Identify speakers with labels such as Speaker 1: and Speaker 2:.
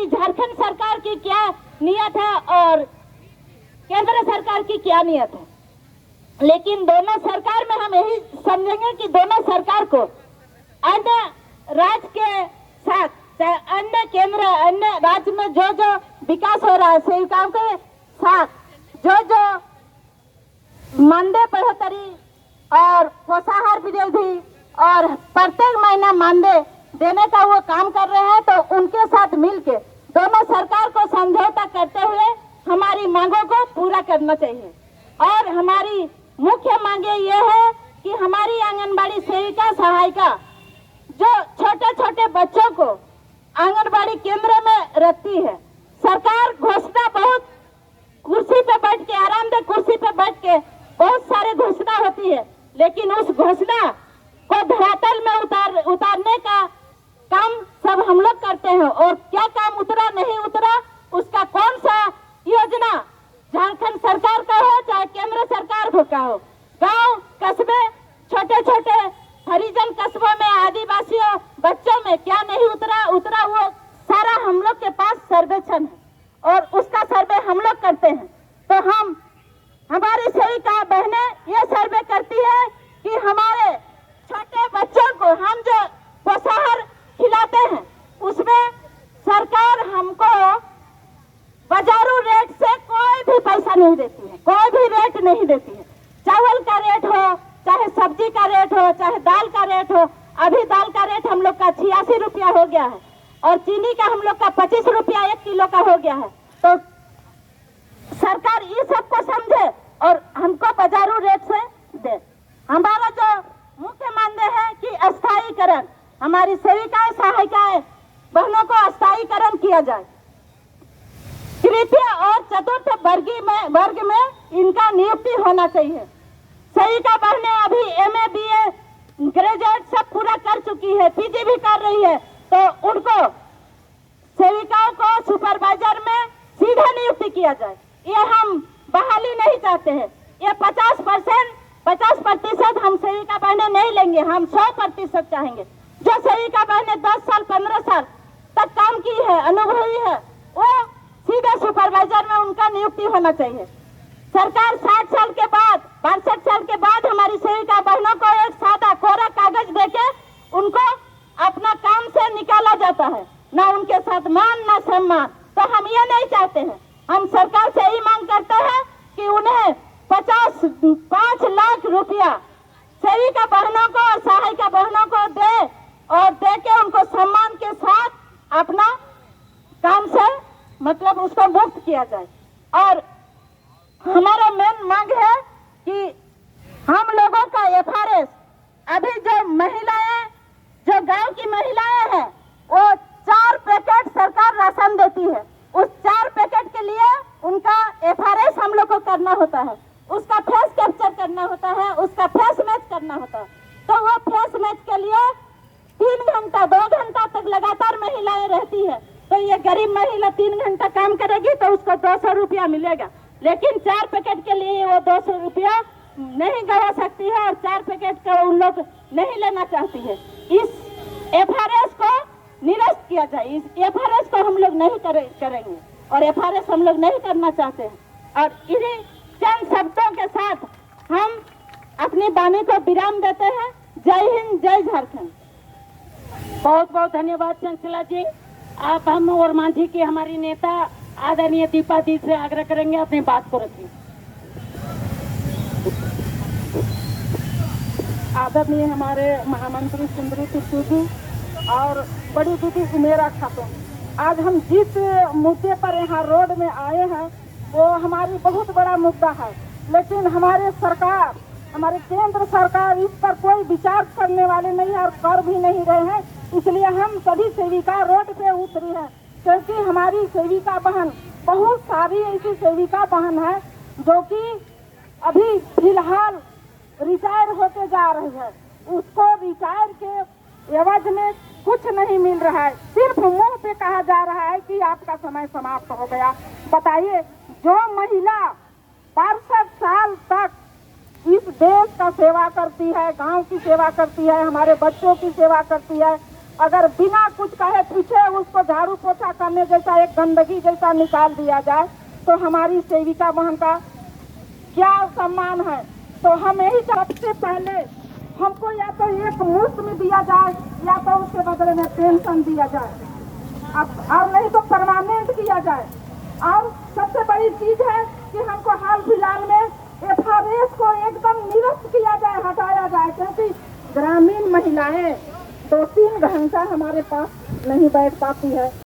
Speaker 1: कि झारखंड सरकार की क्या नियत है और केंद्र सरकार की क्या नियत है, लेकिन दोनों सरकार में हम यही समझेंगे कि दोनों सरकार को अन्य राज्य के साथ, अन्य केंद्र, अन्य राज्य में जो जो विकास हो रहा है सेविकाओं के साथ जो जो मानदेय बढ़ोतरी और पोषाहार विरोधी और प्रत्येक महीना मानदेय देने का वो काम कर रहे हैं, तो उनके साथ मिलके दोनों सरकार को समझौता करते हुए हमारी मांगों को पूरा करना चाहिए। और हमारी मुख्य मांगे ये है कि हमारी आंगनबाड़ी सेविका सहायिका जो छोटे छोटे बच्चों को आंगनबाड़ी केंद्र में रखती है, सरकार घोषणा बहुत कुर्सी पे बैठ के, आरामदेह कुर्सी पे बैठ के बहुत सारे घोषणा होती है, लेकिन उस घोषणा को धरातल में उतारने का काम सब हम लोग करते हैं। और क्या काम उतरा नहीं उतरा, उसका कौन सा योजना झारखंड सरकार का हो चाहे केंद्र सरकार का हो, गांव कस्बे छोटे छोटे हरिजन कस्बों में आदिवासियों बच्चों में क्या नहीं उतरा वो सारा हम लोग के पास सर्वेक्षण है और उसका सर्वे हम लोग करते हैं। तो हमारी सेविका बहनें ये सर्वे करती है कि हमारे छोटे बच्चों को हम जो पोषाहार खिलाते हैं उसमें सरकार हमको बाजारू रेट से कोई भी पैसा नहीं देती है, कोई भी रेट नहीं देती है। चावल का रेट हो, चाहे सब्जी का रेट हो, चाहे दाल का रेट हो, अभी दाल का रेट हम लोग का 86 रुपया हो गया है और चीनी का हम लोग का 25 रुपया 1 किलो का हो गया है। तो सरकार ये सबको समझे और हमको बाजारू रेट से दे। हमारा जो मुख्य मानदेय है कि अस्थायीकरण, हमारी सेविकाएं सहायिकाएं बहनों को अस्थायीकरण किया जाए। तृतीय और चतुर्थ वर्ग में इनका नियुक्ति होना चाहिए। सेविका बहनें अभी MA BA ग्रेजुएट सब पूरा कर चुकी है, PG भी कर रही है, तो उनको सेविकाओं को सुपरवाइजर में सीधा नियुक्ति किया जाए। ये हम बहाली नहीं चाहते हैं। ये 50% हम सेविका बहनें नहीं लेंगे, हम 100% चाहेंगे। जो सेविका बहनें 10 साल 15 साल तक काम की है, अनुभवी है, वो सीधे सुपरवाइजर में उनका नियुक्ति होना चाहिए। सरकार 60 साल के बाद 62 साल के बाद हमारी सेविका बहनों को एक सादा कोरा कागज देके उनको अपना काम से निकाला जाता है, ना उनके साथ मान ना सम्मान। तो हम ये नहीं चाहते हैं। हम सरकार से यही मांग करते हैं कि उन्हें 5 लाख रुपया सेविका बहनों को और सहायिका बहनों को दे और देके उनको सम्मान के साथ अपना काम से मतलब उसको मुक्त किया जाए। और हमारा मेन मांग है कि हम लोगों का FRS, अभी जो महिलाएं, जो गांव की महिलाएं हैं, वो 4 पैकेट सरकार राशन देती है। उस 4 पैकेट के लिए उनका FRS हम लोग को करना होता है, उसका फेस कैप्चर करना होता है, उसका फेस मैच करना होता है। तो वो फेस मैच के लिए 3 घंटा 2 घंटा तक लगातार महिलाएं रहती है। तो ये गरीब महिला 3 घंटा काम करेगी तो उसको 200 रुपया मिलेगा, लेकिन 4 पैकेट के लिए वो 200 रुपया नहीं गवा सकती है और 4 पैकेट का उन लोग नहीं लेना चाहती है। इस FRS को निरस्त किया जाए। इस FRS को हम लोग नहीं करेंगे और FRS हम लोग नहीं करना चाहते हैं। और इन्हीं चंद शब्दों के साथ हम अपनी वाणी को विराम देते हैं। जय हिंद, जय झारखंड।
Speaker 2: बहुत बहुत धन्यवाद चंचला जी। आप हम और मांझी की हमारी नेता आदरणीय दीपा दी से आग्रह करेंगे अपनी बात को रखिए।
Speaker 3: आदरणीय हमारे महामंत्री सुंदरी टुडू और बड़ी दीदी उमेरा खातून, आज हम जिस मुद्दे पर यहाँ रोड में आए हैं वो हमारी बहुत बड़ा मुद्दा है, लेकिन हमारे सरकार, हमारे केंद्र सरकार इस पर कोई विचार करने वाले नहीं है और कर भी नहीं रहे हैं। इसलिए हम सभी सेविका रोड पे उतरी हैं, क्योंकि हमारी सेविका बहन, बहुत सारी ऐसी सेविका बहन है जो कि अभी फिलहाल रिटायर होके जा रही है। उसको रिटायर के एवज में कुछ नहीं मिल रहा है, सिर्फ मुंह पे कहा जा रहा है कि आपका समय समाप्त हो गया। बताइए, जो महिला 65 साल तक इस देश का सेवा करती है, गांव की सेवा करती है, हमारे बच्चों की सेवा करती है, अगर बिना कुछ कहे पूछे उसको झाड़ू पोछा करने जैसा एक गंदगी जैसा निकाल दिया जाए तो हमारी सेविका बहन का क्या सम्मान है। तो हम यही सबसे पहले हमको या तो एक मुफ्त में दिया जाए या तो उसके बदले में पेंशन दिया जाए, अब और नहीं तो परमानेंट किया जाए। और सबसे बड़ी चीज है कि हमको हाल फिलहाल में FRS को एकदम निरस्त किया जाए, हटाया जाए, क्योंकि ग्रामीण महिलाएं 2-3 घंटा हमारे पास नहीं बैठ पाती है।